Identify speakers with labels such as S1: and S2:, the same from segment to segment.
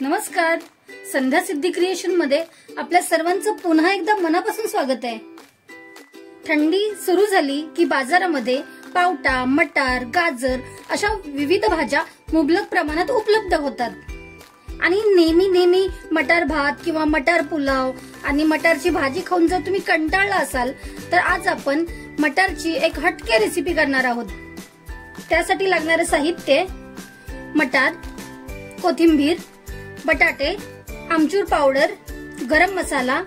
S1: नमस्कार, संध्या सिद्धी क्रिएशन मध्ये आपल्या सर्वांचं पुन्हा एकदा मनापासून स्वागत आहे। थंडी सुरू झाली की बाजारामध्ये पावटा, मटार, गाजर अशा विविध भाज्या मुबलक प्रमाणात उपलब्ध होतात आणि नेहमी मटार भात किंवा मटार पुलाव आणि मटारची भाजी खाऊन जर तुम्ही कंटाळला असाल तर आज आपण मटारची एक हटके रेसिपी करणार आहोत। त्यासाठी लागणारे साहित्य: मटार, कोथिंबीर, बटाटे, आमचूर पावडर, गरम मसाला,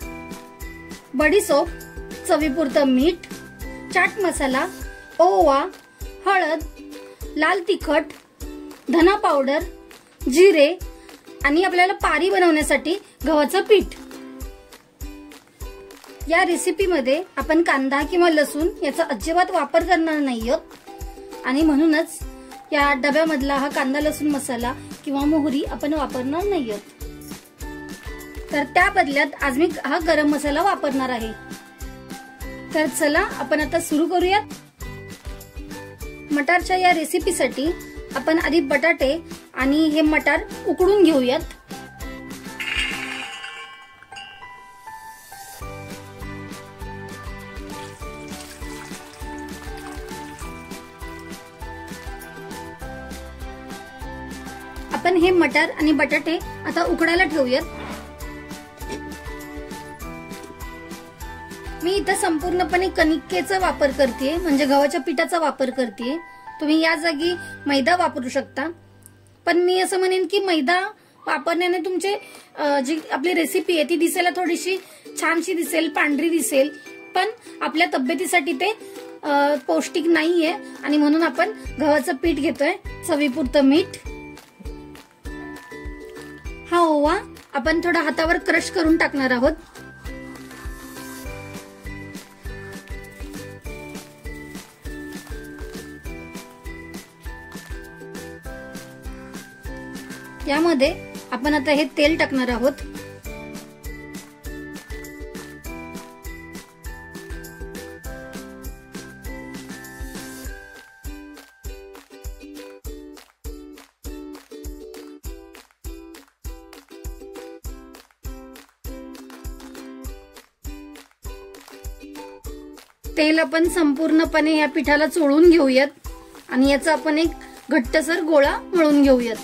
S1: बडीशोप, चवीपुरतं मीठ, चाट मसाला, ओवा, हळद, लाल तिखट, धना पावडर, जिरे आणि आपल्याला पारी बनवण्यासाठी गव्हाचं पीठ। या रेसिपी मध्ये आपण कांदा किंवा लसूण याचा अजिबात वापर करणार नाही आहोत आणि म्हणूनच या डब्यामधला हा कांदा लसूण मसाला किंवा मोहरी आपण वापरणार नाही आहोत। तर त्या बदल्यात आज मी हा गरम मसाला वापरणार आहे। तर चला आपण आता सुरू करूयात। मटारच्या या रेसिपीसाठी आपण आधी बटाटे आणि हे मटार उकडून घेऊयात। आपण हे मटार आणि बटाटे आता उकडायला ठेवूयात। मी इथं संपूर्णपणे कणिकेचा वापर करते, म्हणजे गव्हाच्या पिठाचा वापर करते। तुम्ही या जागी मैदा वापरू शकता, पण मी असं म्हणेन की मैदा वापरण्याने तुमचे जी आपली रेसिपी आहे ती दिसायला थोडीशी छानशी दिसेल, पांढरी दिसेल, पण आपल्या तब्येतीसाठी ते पौष्टिक नाहीये आणि म्हणून आपण गव्हाचं पीठ घेतोय, चवीपुरतं मीठ। हा ओवा आपण थोडा हातावर क्रश करून टाकणार आहोत। यामध्ये आपण आता हे तेल टाकणार आहोत। तेल आपण संपूर्णपणे या पिठाला चोळून घेऊयात आणि याचा आपण एक घट्टसर गोळा मळून घेऊयात।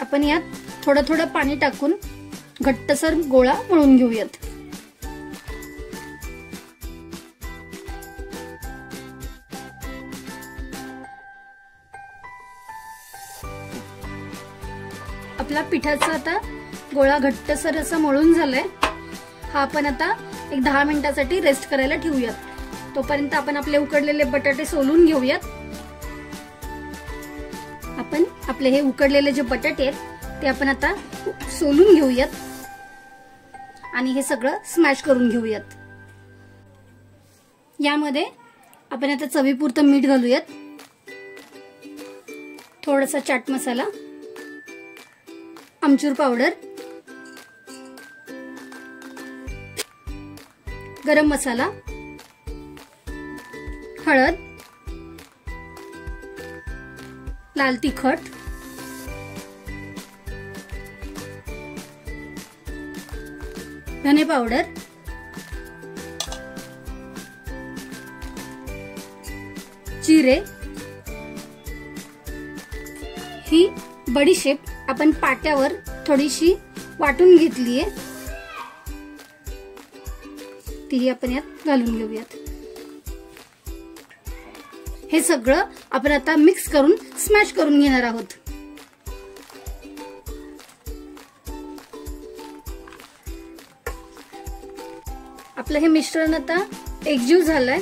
S1: आपण यात थोडं थोडं पाणी टाकून घट्टसर गोळा मळून घेऊयात। आपला पिठाचा आता गोळा घट्टसर असं मळून झालाय। हा आपण आता एक 10 मिनिटांसाठी रेस्ट करायला ठेवूयात। तोपर्यंत आपण आपले उकडलेले बटाटे सोलून घेऊयात। आपण आपले हे उकडलेले जे बटाटे आहेत ते आपण आता सोलून घेऊयात आणि हे सगळं स्मॅश करून घेऊयात। यामध्ये आपण आता चवीपुरतं मीठ घालूयात, थोडासा चाट मसाला, आमचूर पावडर, गरम मसाला, हळद, लाल तिखट, धने पावडर, जिरे, ही बडीशेप आपण पाट्यावर थोडीशी वाटून घेतलीये, ती आपण यात घालून घेऊयात। हे सगळं आपण आता मिक्स करून स्मॅश करून घेणार आहोत। आपलं हे मिश्रण आता एकजीव झालंय।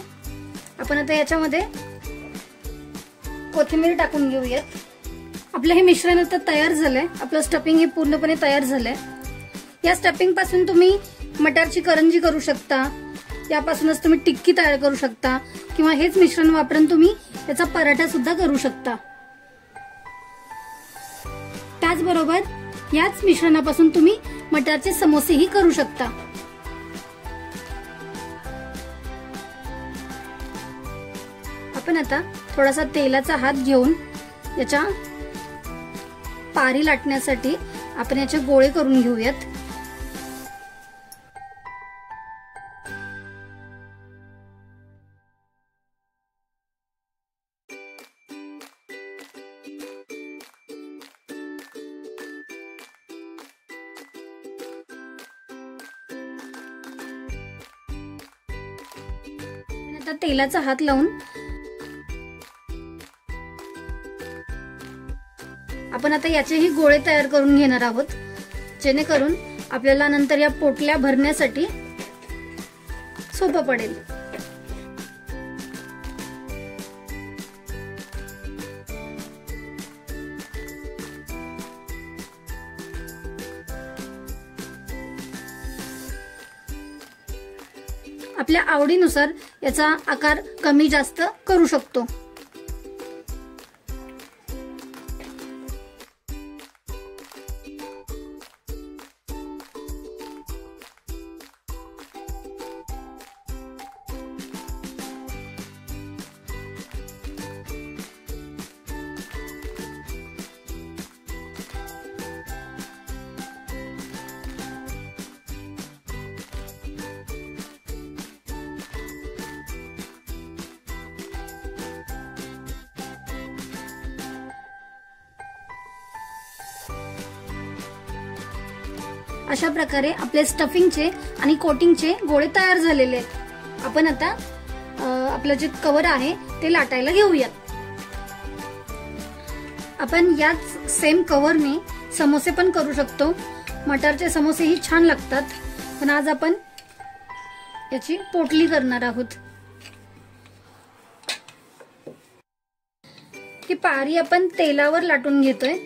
S1: आपण आता याच्यामध्ये कोथिंबीर टाकून घेऊयात। आपलं हे मिश्रण आता तयार झालंय। आपलं स्टफिंग हे पूर्णपणे तयार झालंय। या स्टफिंग पासून तुम्ही मटारची करंजी करू शकता, यापासूनच तुम्ही टिक्की तयार करू शकता किंवा हेच मिश्रण वापरून तुम्ही त्याचा पराठा सुद्धा करू शकता। त्याचबरोबर याच मिश्रणापासून तुम्ही मटारचे समोसेही करू शकता। आपण आता थोडासा तेलाचा हात घेऊन याच्या पारी लाटण्यासाठी आपण याचे गोळे करून घेऊयात। आता तेलाचा हात लावून आपण आता याचेही गोळे तयार करून घेणार आहोत, जेणेकरून आपल्याला नंतर या पोटल्या भरण्यासाठी सोपं पडेल। आपल्या आवडीनुसार याचा आकार कमी जास्त करू शकतो। अशा प्रकारे आपले स्टफिंगचे आणि कोटिंगचे गोळे तयार झालेले आहेत। आपण आता आपलं जे कव्हर आहे ते लाटायला घेऊयात। आपण याच सेम कव्हरने समोसे पण करू शकतो। मटारचे समोसे ही छान लागतात, पण आज आपण याची पोटली करणार आहोत। ही पारी आपण तेलावर लाटून घेतोय।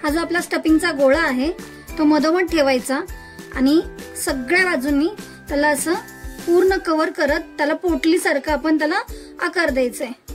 S1: हा जो आपला स्टफिंगचा गोळा आहे तो मधोमध ठेवायचा आणि सगळ्या बाजूंनी त्याला असं पूर्ण कव्हर करत त्याला पोटली सारखं आपण त्याला आकार द्यायचा आहे।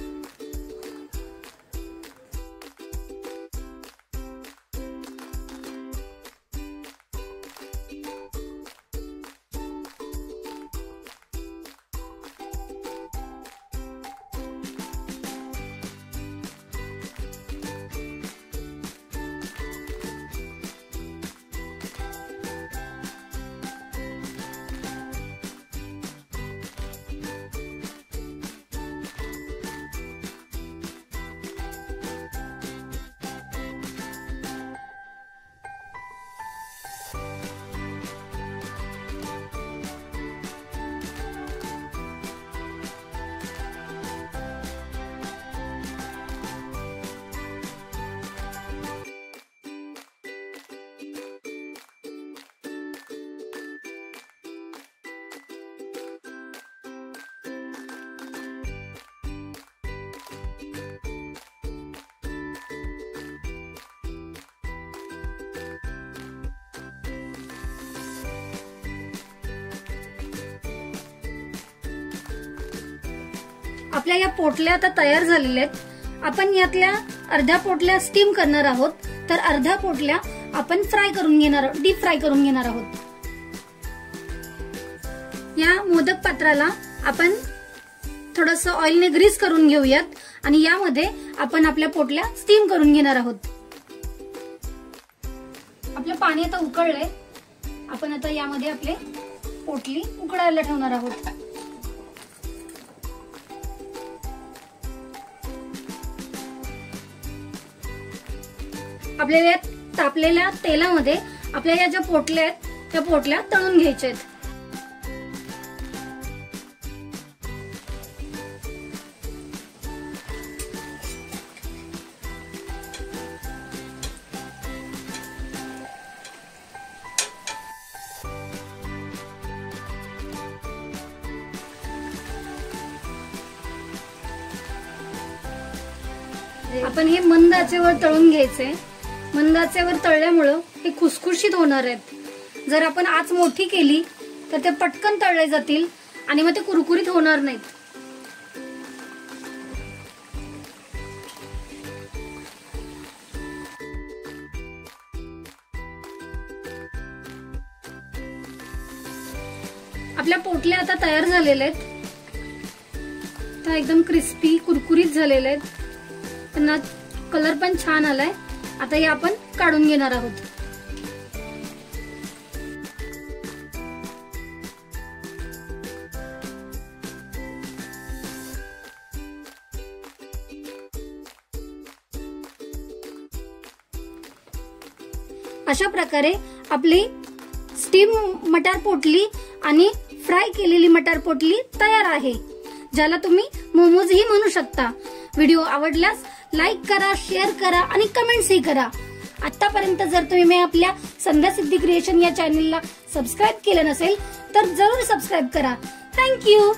S1: आपल्या या पोटल्या आता तयार झालेल्या आहेत। आपण यातल्या अर्ध्या पोटल्या स्टीम करणार आहोत, तर अर्ध्या पोटल्या आपण फ्राय करून घेणार आहोत, डीप फ्राय करून घेणार आहोत। या मोदक पात्राला आपण थोडंसं ऑइलने ग्रीस करून घेऊयात आणि यामध्ये आपण आपल्या पोटल्या स्टीम करून घेणार आहोत। आपलं पाणी आता उकळलंय, आपण आता यामध्ये आपले पोटली उकळायला ठेवणार आहोत। आपल्या या तापलेल्या तेलामध्ये आपल्या या ज्या पोटल्या आहेत त्या पोटल्या तळून घ्यायच्या आहेत। आपण हे मंद आचेवर तळून घ्यायचे. मंद आचेवर तळल्यामुळं हे खुसखुशीत होणार आहेत. जर आपण आच मोठी केली तर ते पटकन तळले जातील आणि मग ते कुरकुरीत होणार नाहीत. आपल्या पोटल्या आता तयार झालेल्या आहेत. त्या एकदम क्रिस्पी कुरकुरीत झालेल्या आहेत. त्यांना कलर पण छान आलाय. आता हे आपण काढून घेणार आहोत. अशा प्रकारे आपली स्टीम मटार पोटली आणि फ्राय केलेली मटार पोटली तयार आहे, ज्याला तुम्ही मोमोजही म्हणू शकता. व्हिडिओ आवडल्यास लाईक करा, शेअर करा आणि कमेंट्सही करा. आतापर्यंत जर तुम्ही आपल्या संध्या सिद्धी क्रिएशन या चॅनलला सबस्क्राईब केलं नसेल तर जरूर सबस्क्राईब करा. थँक्यू.